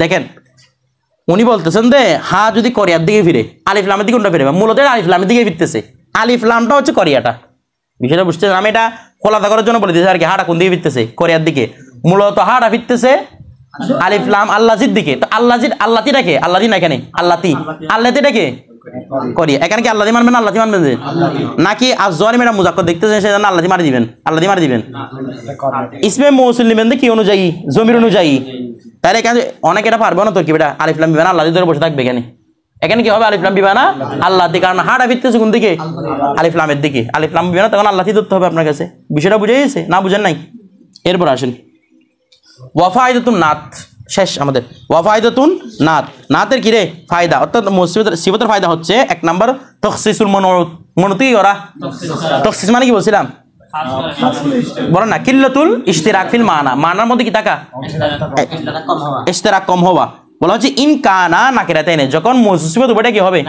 দেখেন উনি বলতেছেন যে হা যদি করিয়ার দিকে ফিরে, আলিফ লামের দিকে কোনটা ফিরে? মূলত আলিফ লামের দিকে ফিরতেছে, আলিফ লামটা হচ্ছে করিয়াটা। বিষয়টা বুঝতেছেন? আমি এটা খোলাসা করার জন্য বলে দিয়েছি আর কি। হাটা কোন দিকে ফিরতেছে? করিয়ার দিকে। মূলত হাটা ফিরতেছে আলিফ লাম আল্লাজির দিকে। তো আল্লাজির আল্লাতিটাকে আল্লাদি না, এখানে আল্লাতি, আল্লাতিটাকে করিয়া। এখানে কি আল্লাদি মানবেন, আল্লাতি মানবেন যে নাকি আজওয়ালিম এটা মুজাক্কর দেখতেছেন সেজন্য আল্লাদি মারি দিবেন, আল্লাদি মারি দিবেন? ইসমে মৌসুল নেবেন কি অনুযায়ী? জমির অনুযায়ী। তাহলে এখানে অনেক এটা পারবো না তো কি বেটা, আলিফ লাম বিবানা আল্লাদি ধরে বসে থাকবে এখানে। এখানে কি হবে? আলিফ লাম বিবানা আল্লাতি, কারণ হাটা ফিরতেছে কোন দিকে? আলিফ লামের দিকে। আলিফ লাম বিবানা তখন আল্লাতি ধরতে হবে আপনার কাছে। বিষয়টা বুঝে গেছে না? বুঝেন নাই? এরপর আসেন ওয়াফাইদাতুন নাত, শেষ আমাদের। ওয়াফাইদাতুন নাত, নাতের কি রে? ফায়দা, অর্থাৎ সিফতের ফায়দা হচ্ছে এক নাম্বার তখসিসুল মনুত। মনুত কি করা? তখসিস মানে কি বলছিলাম? বলেন না, কিল্লাতুল ইশতিরাক ফিল মানা, মানার মধ্যে কি থাকা? ইশতিরাক কম হওয়া। বলা হচ্ছে ইন কানা নাকিরাতাইন, যখন মৌসুফিয়ত উপরে কি হবে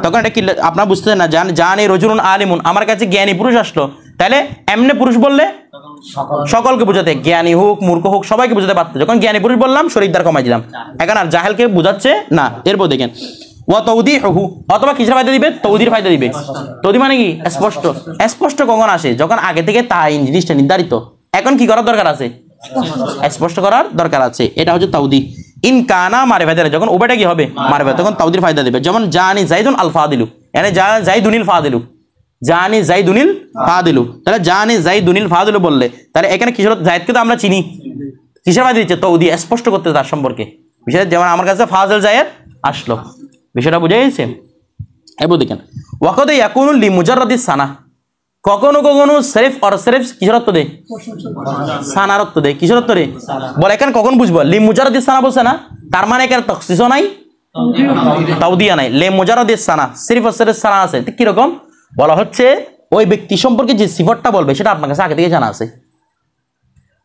তখন এটা কিল্লাত। আপনারা বুঝতেছেন না? জানি রজুলুন আলিমুন, আমার কাছে জ্ঞানী পুরুষ আসলো, তাহলে এমনি পুরুষ বললে সকলকে বুঝাতে, জ্ঞানী হোক মূর্খ হোক সবাইকে বুঝাতে পারতো। যখন জ্ঞানী পুরুষ বললাম শরীরদার কমাই দিলাম, এখন আর জাহেলকে বুঝাচ্ছে না। এরপর দেখেন ওয়া তাওদীহু, অথবা কিসের ফায়দা দিবে? তৌদির ফায়দা দিবে। তৌদি মানে কি? স্পষ্ট। স্পষ্ট কখন আসে? যখন আগে থেকে তাইন জিনিসটা নির্ধারিত। এখন কি করার দরকার আছে? স্পষ্ট করার দরকার আছে। এটা হচ্ছে তাওদি। ইন কানা মারিফাতে, যখন ওবেটা কি হবে? মারিফাত, তখন তাওদির ফায়দা দিবে। যেমন জানি জাইদুন আল ফাদিলু, এনে জাইদুনিল ফাদিলু, জানি জাইদুনিল ফাদিলু। তাহলে জানি জাইদুনিল ফাদিলু বললে তাহলে এখানে কিশোর জাইদকে তো আমরা চিনি, কিসের ফায়দা দিচ্ছে? তৌদি, স্পষ্ট করতে তার সম্পর্কে বিষয়। যেমন আমার কাছে ফাজল জায়েদ আসলো, বিষয়টা বুঝে গেছে? এবার দেখেন ওয়াকদে ইয়াকুনুল লিমুজাররাদিস সানা, কখনো কখনো সেরিফ আর সেরিফ কিসের অর্থ দেয়? সানার অর্থ দেয়। কিসের অর্থ রে? বলে এখানে কখন বুঝবো? লিমুজাররাদিস সানা বলছে না, তার মানে এখানে তখসিসও নাই তাওদিয়া নাই, লিমুজাররাদিস সানা, সিরিফ আর সেরিফ সানা আছে। কিরকম? বলা হচ্ছে ওই ব্যক্তি সম্পর্কে যে সিফতটা বলবে সেটা আপনার কাছে আগে থেকে জানা আছে।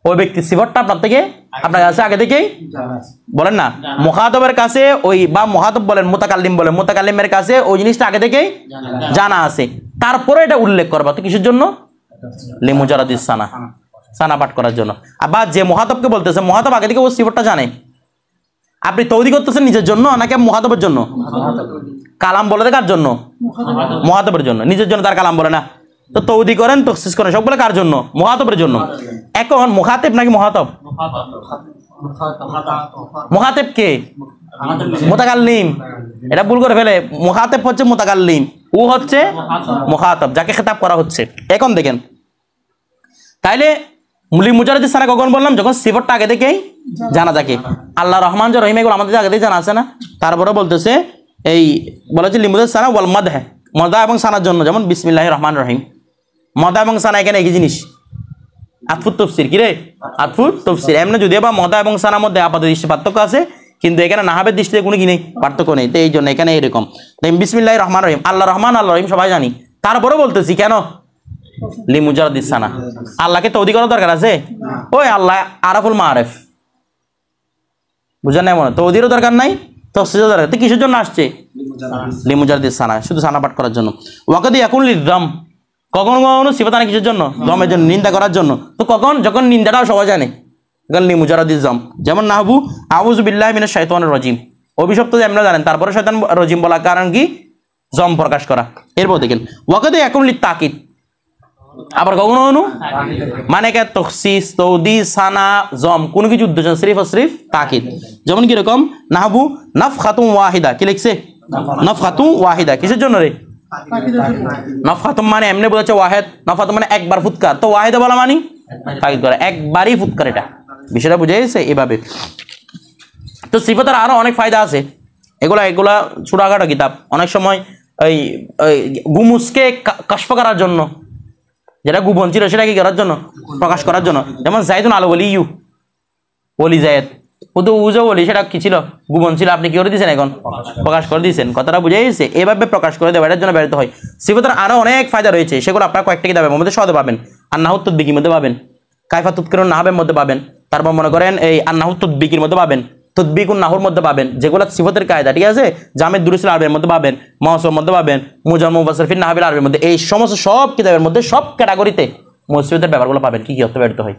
ওই ব্যক্তির সিফতটা আপনার কাছে আগে থেকেই বলেন না, মুখাতবের কাছে ওই, বা মুখাতব বলেন মুতাকাল্লিম বলেন, মুতাকাল্লিমের কাছে ওই জিনিসটা আগে থেকেই জানা আছে। তারপরে এটা উল্লেখ করবা, তো কিসের জন্য? লিমুজাররাদিস সানা, সানা পাঠ করার জন্য। আবার যে মুখাতবকে বলতেছে, মুখাতব আগে থেকে ওই সিফতটা জানে। আপনি তৌদি করতেছেন নিজের জন্য নাকি মুখাতবের জন্য? কালাম বলে কার জন্য? মুখাতবের জন্য। নিজের জন্য তার কালাম বলে না। তো তৌদি করেন, তখসিস করেন, সবগুলো কার জন্য? মুখাতবের জন্য। এখন মুখাতেব নাকি মুখাতব? মুখাতেব কে? মুতাকাল্লিম। এটা ভুল করে ফেলে। মুখাতেব হচ্ছে মুতাকাল্লিম, ও হচ্ছে মুখাতব, যাকে খেতাব করা হচ্ছে। এখন দেখেন তাইলে লিমুজারাদিস সানা কখন বললাম? যখন সিফাতটা আগে থেকেই জানা থাকে। আল্লাহ রহমান যে রহিম এগুলো আমাদের আগে থেকেই জানা আছে না? তারপরে বলতেছে এই বলেছে লিমুজারাদিস সানা ওয়াল মাদহ, মদা এবং সানার জন্য, যেমন বিসমিল্লাহির রহমানির রহিম। মদা এবং সানা এখানে একই জিনিস, আতফুত তফসির। কি রে? আতফুত তফসির। এমনি যদিও বা মদা এবং সানার মধ্যে আপাত দৃষ্টি পার্থক্য আছে, কিন্তু এখানে নাহাবের দৃষ্টিতে কোনো কি নেই, পার্থক্য নেই। তো এই জন্য এখানে এরকম বিসমিল্লাহির রহমানির রহিম, আল্লাহ রহমান আল্লাহ রহিম সবাই জানি, তারপরে বলতেছি কেন লিমুজারাদিস সানা? আল্লাহকে তৌদি করার দরকার আছে? ওই আল্লাহ আরাফুল মাআরিফ, বুঝেন না? মনে তৌদিরও দরকার নাই, তফসিরও দরকার। তো কিসের জন্য আসছে লিমুজারাদিস সানা? শুধু সানা পাঠ করার জন্য। ওয়াকাদ ইয়াকুন লিযম, কখন কখনো সিফাত আনে কিসের জন্য? দমের জন্য, নিন্দা করার জন্য। তো কখন? যখন নিন্দাটাও সবাই জানে, লিমুজারাদিস জম। যেমন নাহবু আউযু বিল্লাহি মিনাশ শাইতানির রাজিম, অভিশপ্ত যে আমরা জানেন, তারপরে শয়তান রাজিম বলা কারণ কি? জম প্রকাশ করা। এরপর দেখেন ওয়াকাদ ইয়াকুন লিতাকিদ, আবার কখনো কখনো মানে কে তখসিস, তৌদি, সানা, জম, কোন কিছু উদ্দেশ্য সিরিফ সিরিফ তাকিদ। যেমন কি রকম নাহবু নাফখাতুম ওয়াহিদা, কি লিখছে? নাফখাতুম ওয়াহিদা, কিসের জন্য রে? নাফখাতুম মানে এমনি বোঝাচ্ছে ওয়াহিদ, নাফখাতুম মানে একবার ফুৎকার, তো ওয়াহিদা বলা মানে তাকিদ করা, একবারই ফুৎকার। এটা বিষয়টা বুঝে গেছে এভাবে। তো সিফাতের আরো অনেক ফায়দা আছে, এগুলা ছোটখাটো কিতাব। অনেক সময় ওই গুমুসকে কাশফ করার জন্য, যেটা গোপন ছিল সেটা কি করার জন্য? প্রকাশ করার জন্য। যেমন জাইদুন আল ওয়ালিয়্যু, ওলি জায়েদ, ও তো উজো ওলি, সেটা কি ছিল? গোপন ছিল, আপনি কি করে দিয়েছেন? এখন প্রকাশ করে দিয়েছেন। কথাটা বুঝে গেছে? এভাবে প্রকাশ করে দেওয়া, এটার জন্য ব্যবহৃত হয়। সিফাতের আরো অনেক ফায়দা রয়েছে, সেগুলো আপনারা কয়েকটা কিতাবের মধ্যে সহজে পাবেন। আন্নাহুত তাদবিকির মধ্যে পাবেন, কাইফা তুদকিরুন নাহবের মধ্যে পাবেন, তারপর মনে করেন এই আন্নাহুত তাদবিকির মধ্যে পাবেন, তদবিকুন নাহুর মধ্যে পাবেন, যেগুলো সিফাতের কায়দা, ঠিক আছে? জামিদ দুরুসুল আরবির মধ্যে পাবেন, মাওসুমের মধ্যে পাবেন, মুজাম মুফাসসির ফি নাহবিল আরবির মধ্যে, এই সমস্ত সব কিতাবের মধ্যে সব ক্যাটাগরিতে সিফাতের ব্যাপারগুলো পাবেন, কি কি অর্থ ব্যবহৃত হয়।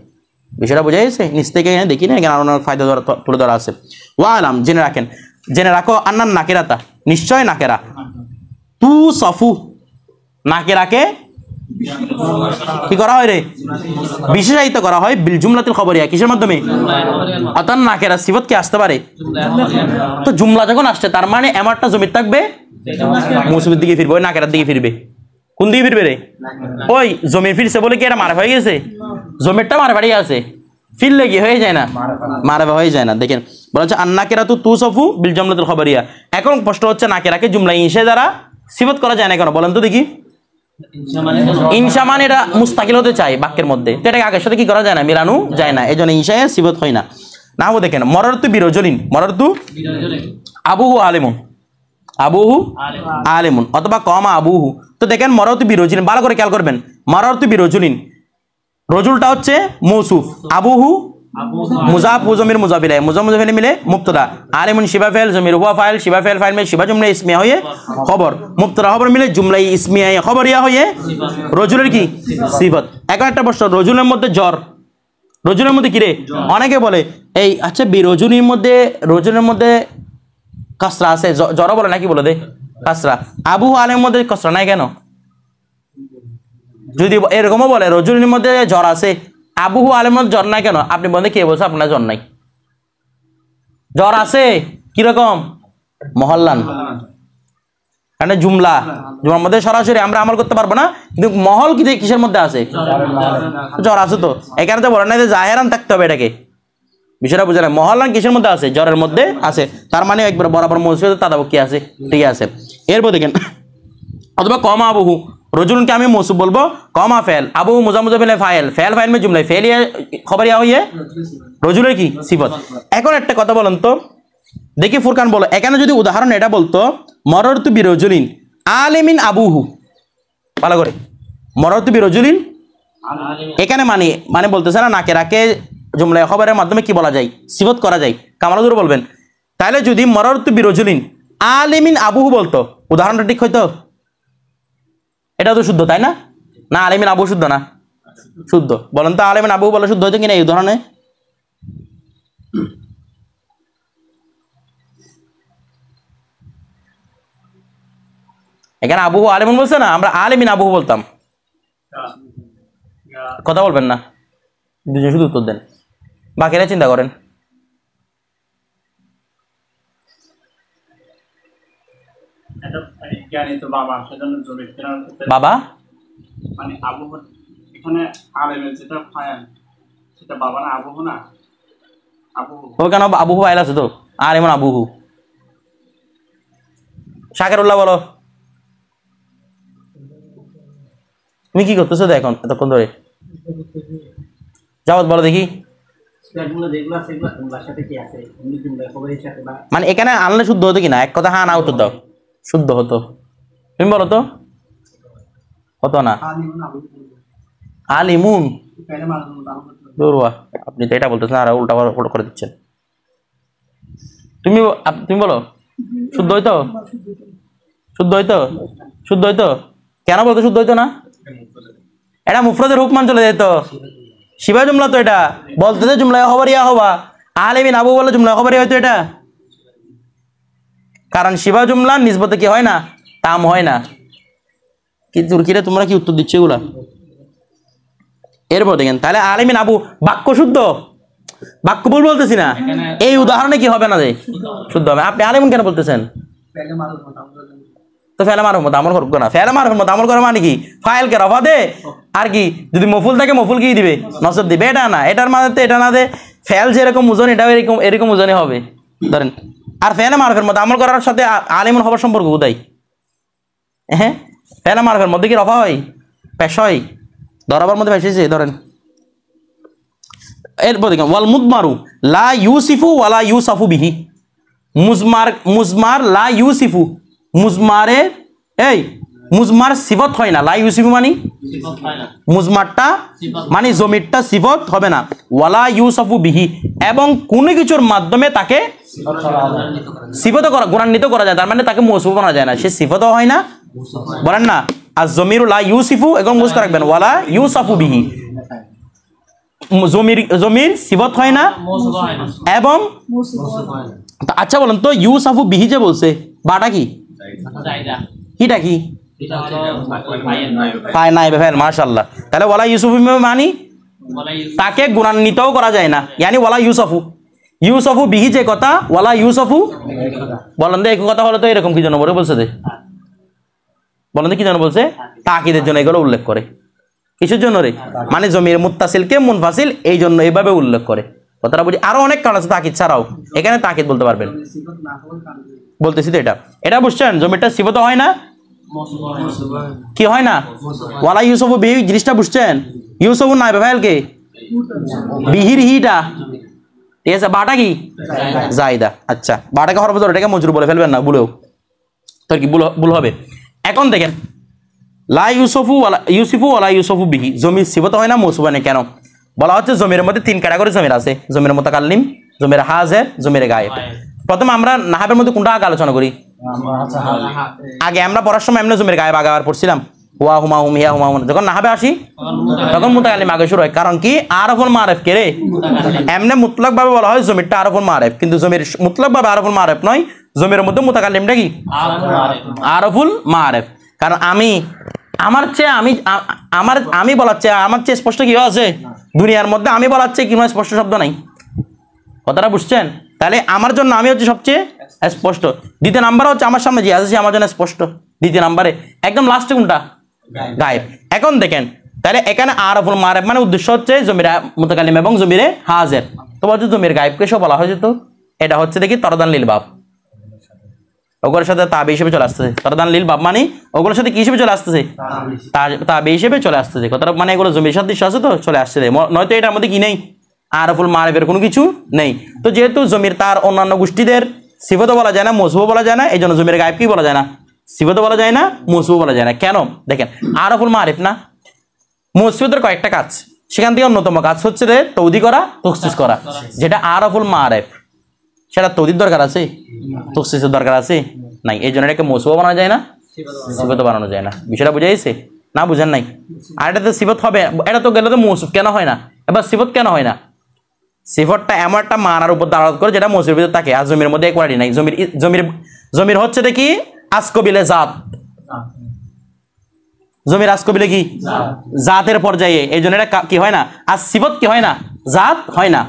বিষয়টা বুঝে গেছে? নিচ থেকে এখানে দেখি না, এখানে আরো অনেক ফায়দা তুলে ধরা আছে। ওয়া আলাম, জেনে রাখেন, জেনে রাখো, আন্নান নাকিরাতা, নিশ্চয় নাকেরা, তু সফু, নাকেরাকে কি করা হয় রে? বিশেষায়িত করা হয় বিল জুমলাতুল খবরিয়া, কিসের মাধ্যমে? অর্থাৎ নাকেরা সিফাত কি আসতে পারে? তো জুমলা যখন আসছে, তার মানে এমারটা জমির থাকবে মৌসুমের দিকে ফিরবে, ওই নাকেরার দিকে ফিরবে। কোন দিকে ফিরবে রে? ওই জমি ফিরছে বলে কি এটা মারা হয়ে গেছে? জমিরটা মারা বাড়ি আছে, ফিরলে কি হয়ে যায় না? মারা হয়ে যায় না। দেখেন বলা হচ্ছে আন্নাকেরা তু সফু বিল জুমলাতুল খবরিয়া। এখন প্রশ্ন হচ্ছে নাকেরাকে জুমলা ইনশা দ্বারা সিফাত করা যায় না কেন? বলেন তো দেখি। ইনশা মানে এটা মুস্তাকিল হতে চাই বাক্যের মধ্যে, তো এটাকে আগের সাথে কি করা যায় না? মিলানো যায় না, এই জন্য ইনশায়ে সিফাত হয় না। নাও দেখেন মরারতু বিরজলিন, মরারতু আবুহু আলিমুন, আবুহু আলিমুন, অথবা কমা আবুহু। তো দেখেন মরারতু বিরজলিন, ভালো করে খেয়াল করবেন। মরারতু বিরজলিন, রজুলটা হচ্ছে মৌসুফ, আবুহু মুজাফ হু জমির মুজাফ ইলাইহি, মুজাফ মুজাফ ইলাইহি মিলে মুবতাদা, আলিমুন শিবা ফাইল জমির হুয়া ফাইল, শিবা ফাইল ফাইল মিলে শিবা জুমলা ইসমিয়া হয়ে খবর, মুবতাদা খবর মিলে জুমলা ইসমিয়া খবরিয়া হয়ে রজুলের কি? সিফাত। এখন একটা প্রশ্ন, রজুলের মধ্যে জ্বর, রজুলের মধ্যে কি রে? অনেকে বলে এই আচ্ছা রজুলের মধ্যে, রজুলের মধ্যে কাসরা আছে, জ্বর বলে নাকি? বলে দে কাসরা। আবু আলের মধ্যে কাসরা নাই কেন? যদি এরকমও বলে রজুলের মধ্যে জ্বর আছে, আবুহু আলের মধ্যে জ্বর নাই কেন? আপনি বলতে কে বলছে আপনার জ্বর নাই? জ্বর আছে কিরকম? মহল্লান, কারণ জুমলা, জুমলার মধ্যে সরাসরি আমরা আমল করতে পারবো না, কিন্তু মহল কি কিসের মধ্যে আছে? জ্বর আছে। তো এখানে তো বলে না যে জাহেরান থাকতে হবে, এটাকে বিষয়টা বুঝে না। মহল্লান কিসের মধ্যে আছে? জ্বরের মধ্যে আছে, তার মানে একবার বরাবর মৌসুমে তাদাবুক কি আছে? ঠিক আছে। এরপর দেখেন অথবা কমা আবুহু, রজুলকে আমি মৌসুফ বলবো, কমা ফেল, আবু মুজাফ মুজাফ ইলাইহি ফাইল, ফেল ফাইল মে জুমলা ফেলিয়া খবরিয়া হইয়ে রজুলের কি? সিফাত। এখন একটা কথা বলেন তো দেখি, ফুরকান বলো, এখানে যদি উদাহরণ এটা বলতো মররতু বিরজুলিন আলিমিন আবুহু, ভালো করে, মররতু বিরজুলিন, এখানে মানে মানে বলতেছে না নাকেরাকে জুমলা খবরের মাধ্যমে কি বলা যায়? সিফাত করা যায়। কামালুর বলবেন, তাহলে যদি মররতু বিরজুলিন আলিমিন আবুহু বলতো, উদাহরণটা ঠিক হইতো? এটা তো শুদ্ধ, তাই না? না আলিমিন আবু শুদ্ধ না? শুদ্ধ। বলেন তো আলিমিন আবু বলে শুদ্ধ হইতো কিনা এই উদাহরণে? এখানে আবু আলিমুন বলছে না, আমরা আলিমিন আবু বলতাম। কথা বলবেন না, দুজন শুধু উত্তর দেন, বাকিরা চিন্তা করেন। বাবা মানে আবু এখানে আলেমের যেটা ফায়াল সেটা বাবা না আবু না আবু ও কেন আবু হু আইল আছে তো আর এমন আবু হু শাকেরুল্লাহ বলো তুমি কি করতেছো এখন এতক্ষণ ধরে যাও বলো দেখি মানে এখানে আনলে শুদ্ধ হতো কিনা এক কথা হ্যাঁ না উত্তর দাও শুদ্ধ হতো তুমি বলো তো হতো না আলিমুন দৌড়ুয়া আপনি তো এটা বলতেছেন আর উল্টা করে দিচ্ছেন তুমি তুমি বলো শুদ্ধ হইতো শুদ্ধ হইতো শুদ্ধ হইতো কেন বলতো শুদ্ধ হইতো না এটা মুফরদের হুকমান চলে যেত শিবা জুমলা তো এটা বলতে যে জুমলা হবারিয়া হবা আলিমিন আবু বলে জুমলা হবারিয়া হয়তো এটা কারণ শিবা জুমলা নিসবতে কি হয় না তাম হয় না কি তুর্কিরা তোমরা কি উত্তর দিচ্ছ এগুলা এরপর দেখেন তাহলে আলিমিন আবু বাক্য শুদ্ধ বাক্য ভুল বলতেছি না এই উদাহরণে কি হবে না যে শুদ্ধ হবে আপনি আলিমিন কেন বলতেছেন তো ফেলে মারুর মতো আমল করবো না ফেলে মারুর মতো আমল করে মানে কি ফাইল কে রফা দে আর কি যদি মফুল থাকে মফুল কি দিবে নসব দিবে এটা না এটার মাঝে এটা না দে ফেল যেরকম ওজন এটাও এরকম এরকম ওজনে হবে ধরেন আর ফেলে মারফের মতো আমল করার সাথে আলিমুন হবার সম্পর্ক কোথায় হ্যাঁ ফেলে মারফের মধ্যে কি রফা হয় পেশ হয় ধরাবার মধ্যে পেশেছে ধরেন এরপর দেখেন ওয়াল মুদমারু লা ইউসিফু ওয়ালা ইউসাফু বিহি মুজমার লা ইউসিফু মুজমারে এই মুজমার সিফত হয় না লা ইউসিফু মানে মুজমারটা মানে জমিরটা সিফত হবে না ওয়ালা ইউসাফু বিহি এবং কোনো কিছুর মাধ্যমে তাকে সিফত করা গুণান্বিত করা যায় তার মানে তাকে মৌসুফ করা যায় না সে সিফতও হয় না বলেন না আর জমিরু লা ইউসিফু এবং বুঝতে রাখবেন ওয়ালা ইউসাফু বিহি জমির সিফত হয় না এবং আচ্ছা বলেন তো ইউসাফু বিহি যে বলছে বাটা কি কিটা কি পায় নাই ভাই মাশাআল্লাহ তাহলে ওয়ালা ইউসুফু মানি তাকে গুণান্বিতও করা যায় না ইয়ানি ওয়ালা ইউসুফু বিহি যে কথা ওয়ালা ইউসুফু বলেন এই কথা হলো তো এরকম কি জন্য বলে বলছে যে বলেন কি জন্য বলছে তাকিদের জন্য এগুলো উল্লেখ করে কিসের জন্য রে মানে জমির মুত্তাসিলকে মুনফাসিল এই জন্য এইভাবে উল্লেখ করে কথাটা বুঝি আরো অনেক কারণ আছে তাকিদ ছাড়াও এখানে তাকিদ বলতে পারবেন বলতেছি তো এটা বুঝছেন জমিটা সিফত হয় না কি হয় না ওয়ালা ইউসুফু বিহি জিনিসটা বুঝছেন ইউসুফু নাই ভাইল কে বিহির হিটা ঠিক আছে বাটা কি জায়দা আচ্ছা বাটাকে হরফ ধরে এটাকে মজরুর বলে ফেলবেন না ভুলেও তোর কি ভুল হবে এখন দেখেন লা ইউসুফু ওয়ালা ইউসুফু বিহি জমির সিফত হয় না মৌসুফ হয় না কেন বলা হচ্ছে জমির মধ্যে তিন ক্যাটাগরি জমির আছে জমির মুতাকাল্লিম জমির হাজির জমির গায়েব প্রথমে আমরা নাহাবের মধ্যে কোনটা আগে আলোচনা করি আগে আমরা পড়ার সময় এমনি জমির গায়েব আগে পড়ছিলাম ওয়া হুমা হুম হিয়া হুমা হুম যখন নাহাবে আসি তখন মুতাকাল্লিম আগে শুরু হয় কারণ কি আরফুল মারিফ কে রে এমনি মুতলাক ভাবে বলা হয় জমিরটা আরফুল মারিফ কিন্তু জমির মুতলাক ভাবে আরফুল মারিফ নয় জমির মধ্যে মুতাকাল্লিমটা কি আরফুল মারিফ কারণ আমি বলার চেয়ে আমার চেয়ে স্পষ্ট কি আছে দুনিয়ার মধ্যে আমি বলার চেয়ে কোনো স্পষ্ট শব্দ নাই কথাটা বুঝছেন তাহলে আমার জন্য আমি হচ্ছে সবচেয়ে স্পষ্ট দ্বিতীয় নাম্বার হচ্ছে আমার সামনে যে আছে আমার জন্য স্পষ্ট দ্বিতীয় নাম্বারে একদম লাস্টে কোনটা গায়েব এখন দেখেন তাহলে এখানে আরফুল মারিফ মানে উদ্দেশ্য হচ্ছে জমিরে মুতাকাল্লিম এবং জমিরে হাজির তো বলছে জমির গায়েবকে সব বলা হয়েছে তো এটা হচ্ছে দেখি তরদান লিল বাব ওগুলোর সাথে তাবে হিসেবে চলে আসতেছে তরদান লিল বাব মানে ওগুলোর সাথে কি হিসেবে চলে আসতেছে তাবে হিসেবে চলে আসতেছে কথাটা মানে এগুলো জমির সাদৃশ্য আছে তো চলে আসছে নয়তো এটার মধ্যে কি নেই আরফুল মারিফের কোনো কিছু নেই তো যেহেতু জমির তার অন্যান্য গোষ্ঠীদের সিফতও বলা যায় না মৌসুফও বলা যায় না এই জন্য জমির গায়েব কি বলা যায় না সিফতও বলা যায় না মৌসুফও বলা যায় না কেন দেখেন আরফুল মারিফ না মৌসুফের কয়েকটা কাজ সেখান থেকে অন্যতম কাজ হচ্ছে রে তৌদি করা তখসিস করা যেটা আরফুল মারিফ সেটা তৌদির দরকার আছে তখসিসের দরকার আছে নাই এই জন্য এটাকে মৌসুফও বানানো যায় না সিফতও বানানো যায় না বিষয়টা বুঝাইছে না বুঝেন নাই আর এটাতে সিফত হবে এটা তো গেলে তো মৌসুফ কেন হয় না এবার সিফত কেন হয় না সিফতটা এমন একটা মানার উপর দাঁড়াত করে যেটা মৌসুফের ভিতরে থাকে আর জমির মধ্যে কোয়ালিটি নাই জমির হচ্ছে দেখি আসকবিলে জাত জমির আসকবিলে কি জাতের পর্যায়ে এই জন্য এটা কি হয় না আর সিফত কি হয় না জাত হয় না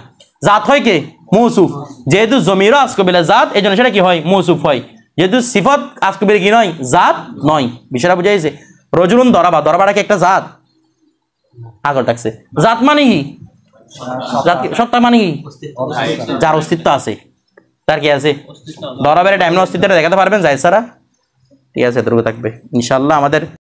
জাত হয় কে মৌসুফ যেহেতু জমিরও আসকবিলে জাত এই জন্য সেটা কি হয় মৌসুফ হয় যেহেতু সিফত আসকবিলে কি নয় জাত নয় বিষয়টা বুঝাইছে রজুলুন দরাবা কি একটা জাত আগর থাকছে জাত মানে কি সত্তা মানে কি? যার অস্তিত্ব আছে, তার কি আছে? ধরা বেড়ে টাইম অস্তিত্বটা দেখাতে পারবেন জায়েদ স্যারা? ঠিক আছে, এতটুকু থাকবে ইনশাল্লাহ। আমাদের